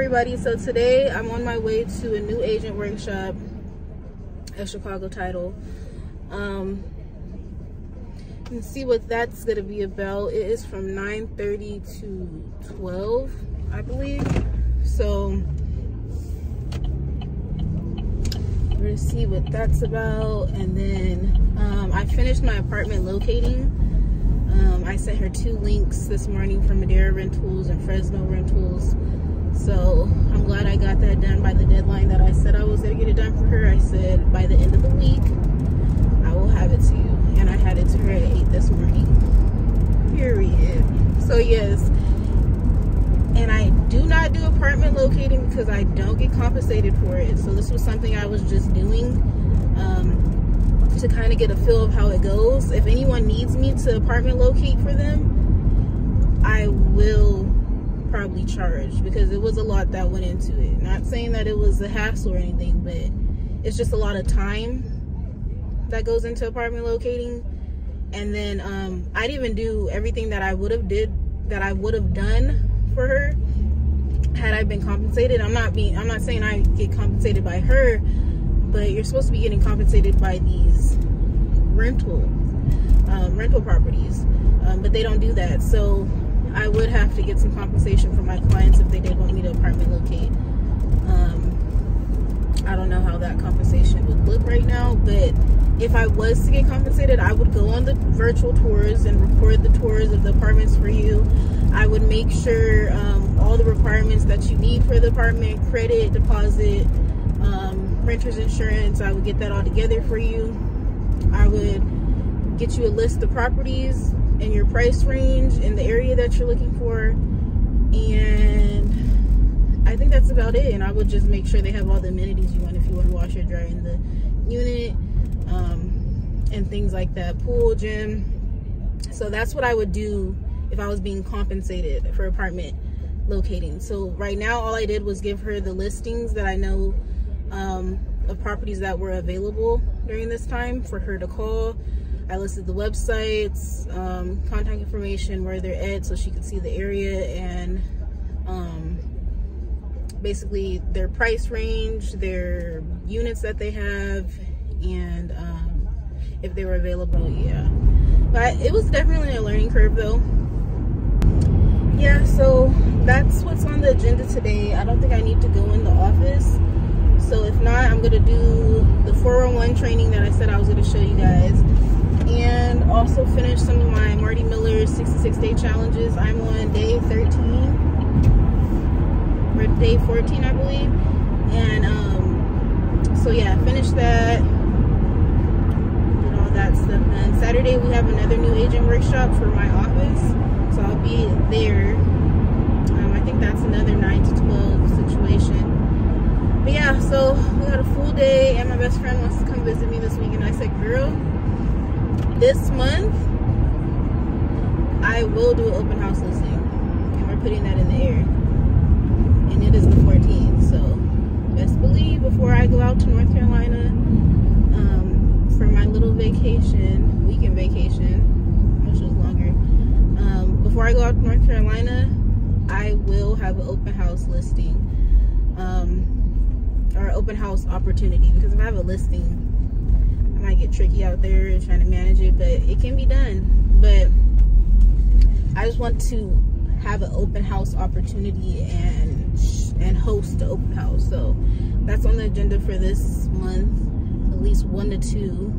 everybody. So today I'm on my way to a new agent workshop at Chicago Title. You can see what that's going to be about. It is from 9:30 to 12, I believe. So we're going to see what that's about. And then I finished my apartment locating. I sent her 2 links this morning from Madera Rentals and Fresno Rentals. So I'm glad I got that done by the deadline that I said I was going to get it done for her. I said by the end of the week, I will have it to you. And I had it to her at 8 this morning. Period. So yes. And I do not do apartment locating because I don't get compensated for it. So this was something I was just doing to kind of get a feel of how it goes. If anyone needs me to apartment locate for them, I will probably charge, because it was a lot that went into it. Not saying that it was a hassle or anything, but it's just a lot of time that goes into apartment locating. And then I didn't even do everything that I would have done for her had I been compensated. I'm not saying I get compensated by her, but you're supposed to be getting compensated by these rental properties, but they don't do that. So I would have to get some compensation from my clients if they did want me to apartment locate. I don't know how that compensation would look right now, but if I was to get compensated, I would go on the virtual tours and record the tours of the apartments for you. I would make sure all the requirements that you need for the apartment, credit, deposit, renter's insurance, I would get that all together for you. I would get you a list of properties and your price range in the area that you're looking for, and I think that's about it. And I would just make sure they have all the amenities you want, if you want to wash or dry in the unit, and things like that, pool, gym. So that's what I would do if I was being compensated for apartment locating. So right now all I did was give her the listings that I know of properties that were available during this time for her to call. I listed the websites, contact information, where they're at, so she could see the area, and basically their price range, their units that they have, and if they were available. Yeah, but it was definitely a learning curve though. Yeah, so that's what's on the agenda today. I don't think I need to go in the office, so if not, I'm gonna do the 401 training that I said I was gonna show you guys, and also finish some of my Marty Miller's 66-day challenges. I'm on day 13 or day 14, I believe. And so yeah, finish that, get all that stuff done. Saturday we have another new agent workshop for my office, so I'll be there. I think that's another 9 to 12 situation. But yeah, so we got a full day, and my best friend wants to come visit me this week, and I said, girl, this month I will do an open house listing, and we're putting that in the air, and it is the 14th. So best believe before I go out to North Carolina for my little vacation, weekend vacation, which is longer, before I go out to North Carolina, I will have an open house listing, or open house opportunity, because if I have a listing, I might get tricky out there and trying to manage it, but it can be done. But I just want to have an open house opportunity and host the open house. So that's on the agenda for this month, at least 1 to 2.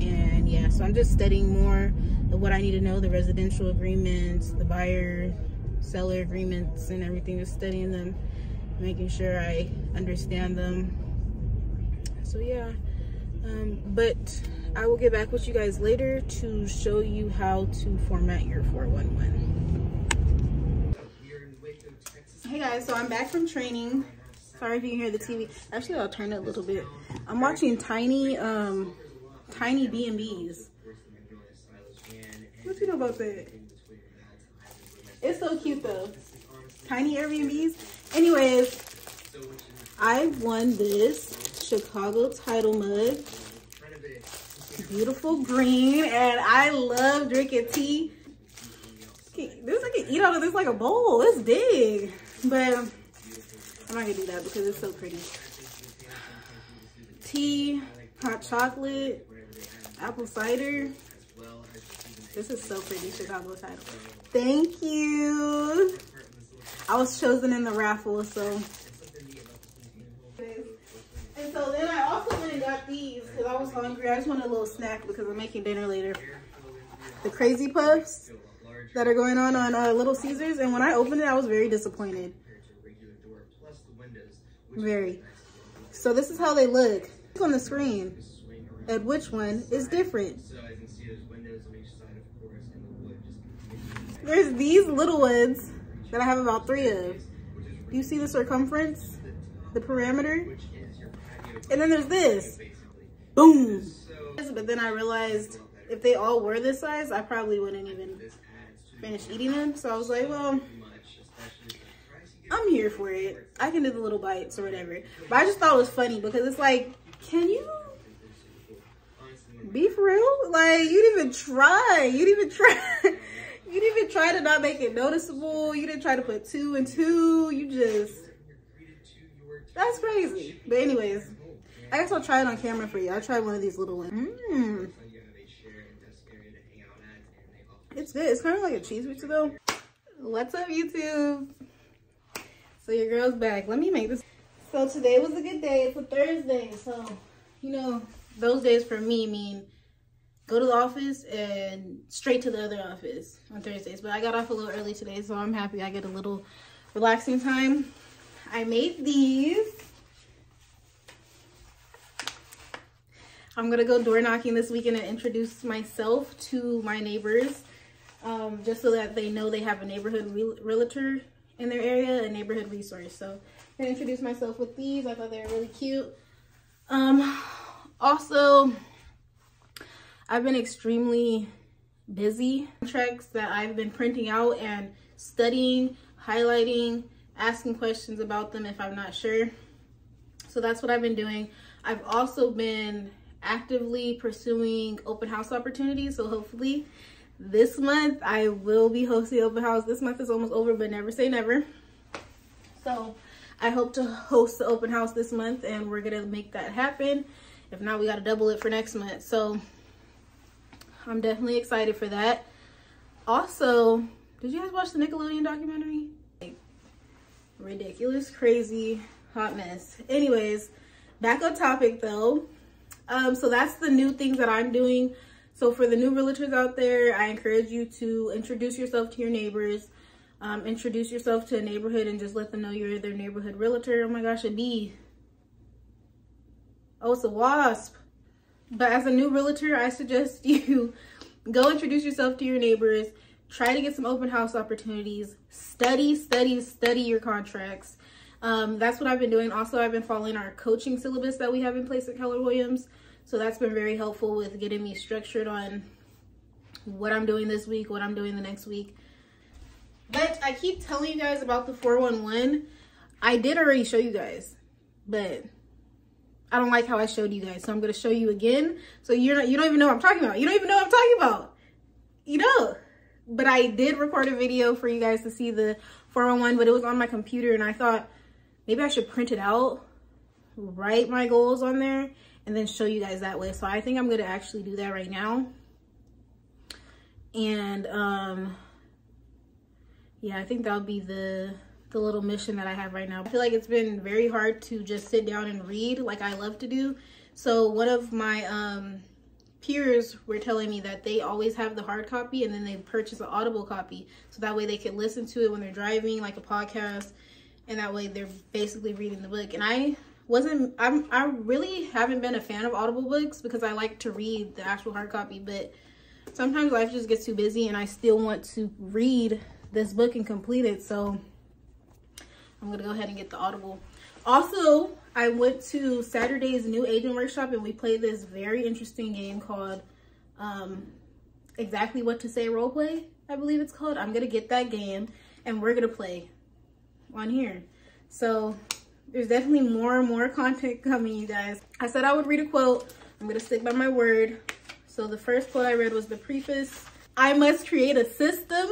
And yeah, so I'm just studying more of what I need to know, the residential agreements, the buyer seller agreements, and everything, just studying them, making sure I understand them. So yeah, but I will get back with you guys later to show you how to format your 411. Hey guys, so I'm back from training. Sorry if you can hear the TV. Actually, I'll turn it a little bit. I'm watching tiny B&Bs. What you know about that? It's so cute though. Tiny Airbnbs. Anyways, I won this Chicago Title mug. Beautiful green, and I love drinking tea. This I can eat out of this like a bowl. It's big. But I'm not gonna do that because it's so pretty. Tea, hot chocolate, apple cider. This is so pretty, Chicago cider. Thank you. I was chosen in the raffle, so. And so then I also went and got these because I was hungry. I just wanted a little snack because I'm making dinner later. The Crazy Puffs that are going on Little Caesars. And when I opened it, I was very disappointed. Very. So this is how they look on the screen. And which one is different? There's these little ones that I have about 3 of. Do you see the circumference? The parameter? And then there's this. Boom. But then I realized if they all were this size, I probably wouldn't even finish eating them. So I was like, well, I'm here for it. I can do the little bites or whatever. But I just thought it was funny because it's like, can you be for real? Like, you didn't even try. You didn't even try. You didn't even try to not make it noticeable. You didn't try to put 2 and 2. You just, that's crazy. But anyways, I guess I'll try it on camera for you. I'll try one of these little ones. It's good. It's kind of like a cheese pizza though. What's up, YouTube? So your girl's back. Let me make this. So today was a good day. It's a Thursday. So, you know, those days for me mean go to the office and straight to the other office on Thursdays. But I got off a little early today, so I'm happy I get a little relaxing time. I made these. I'm gonna go door knocking this weekend and introduce myself to my neighbors, just so that they know they have a neighborhood realtor in their area, a neighborhood resource. So I'm gonna introduce myself with these. I thought they were really cute. Also, I've been extremely busy. Contracts that I've been printing out and studying, highlighting, asking questions about them if I'm not sure. So that's what I've been doing. I've also been actively pursuing open house opportunities. So hopefully this month I will be hosting open house. This month is almost over, but never say never. So I hope to host the open house this month and we're gonna make that happen. If not, we gotta double it for next month. So I'm definitely excited for that. Also, did you guys watch the Nickelodeon documentary? Like, ridiculous, crazy, hot mess. Anyways, back on topic though. So that's the new things that I'm doing. So for the new realtors out there, I encourage you to introduce yourself to your neighbors. Introduce yourself to a neighborhood and just let them know you're their neighborhood realtor. Oh my gosh, a bee. Oh, it's a wasp. But as a new realtor, I suggest you go introduce yourself to your neighbors. Try to get some open house opportunities. Study your contracts. That's what I've been doing. Also, I've been following our coaching syllabus that we have in place at Keller Williams. So that's been very helpful with getting me structured on what I'm doing this week, what I'm doing the next week. But I keep telling you guys about the 411. I did already show you guys, but I don't like how I showed you guys. So I'm going to show you again. So you don't even know what I'm talking about. You don't even know what I'm talking about. You know. But I did record a video for you guys to see the 411, but it was on my computer and I thought maybe I should print it out, write my goals on there, and then show you guys that way. So I think I'm going to actually do that right now. And yeah, I think that'll be the little mission that I have right now. I feel like it's been very hard to just sit down and read like I love to do. So one of my peers were telling me that they always have the hard copy and then they purchase an Audible copy. So that way they can listen to it when they're driving, like a podcast. And that way they're basically reading the book. And I really haven't been a fan of Audible books because I like to read the actual hard copy, but sometimes life just gets too busy and I still want to read this book and complete it. So I'm gonna go ahead and get the Audible. Also, I went to Saturday's new agent workshop and we played this very interesting game called Exactly What to Say Roleplay, I believe it's called. I'm gonna get that game and we're gonna play on here. So there's definitely more and more content coming, you guys. I said I would read a quote. I'm gonna stick by my word. So the first quote I read was the preface. I must create a system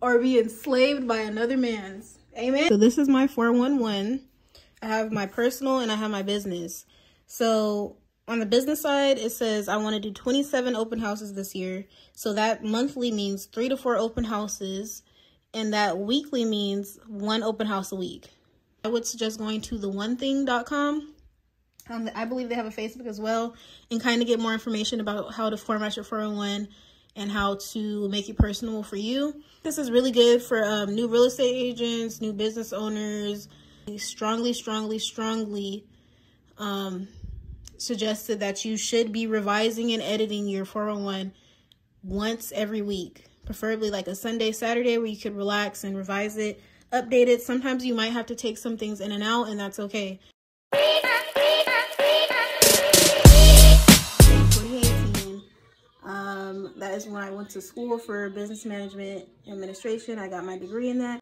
or be enslaved by another man's. Amen. So this is my 411. I have my personal and I have my business. So on the business side, it says I want to do 27 open houses this year. So that monthly means 3 to 4 open houses, and that weekly means 1 open house a week. I would suggest going to theonething.com. I believe they have a Facebook as well, and kind of get more information about how to format your 401 and how to make it personal for you. This is really good for new real estate agents, new business owners. Strongly suggested that you should be revising and editing your 401 once every week, preferably like a Sunday, Saturday, where you could relax and revise it, update it. Sometimes you might have to take some things in and out, and that's okay. 2018, that is when I went to school for business management administration. I got my degree in that.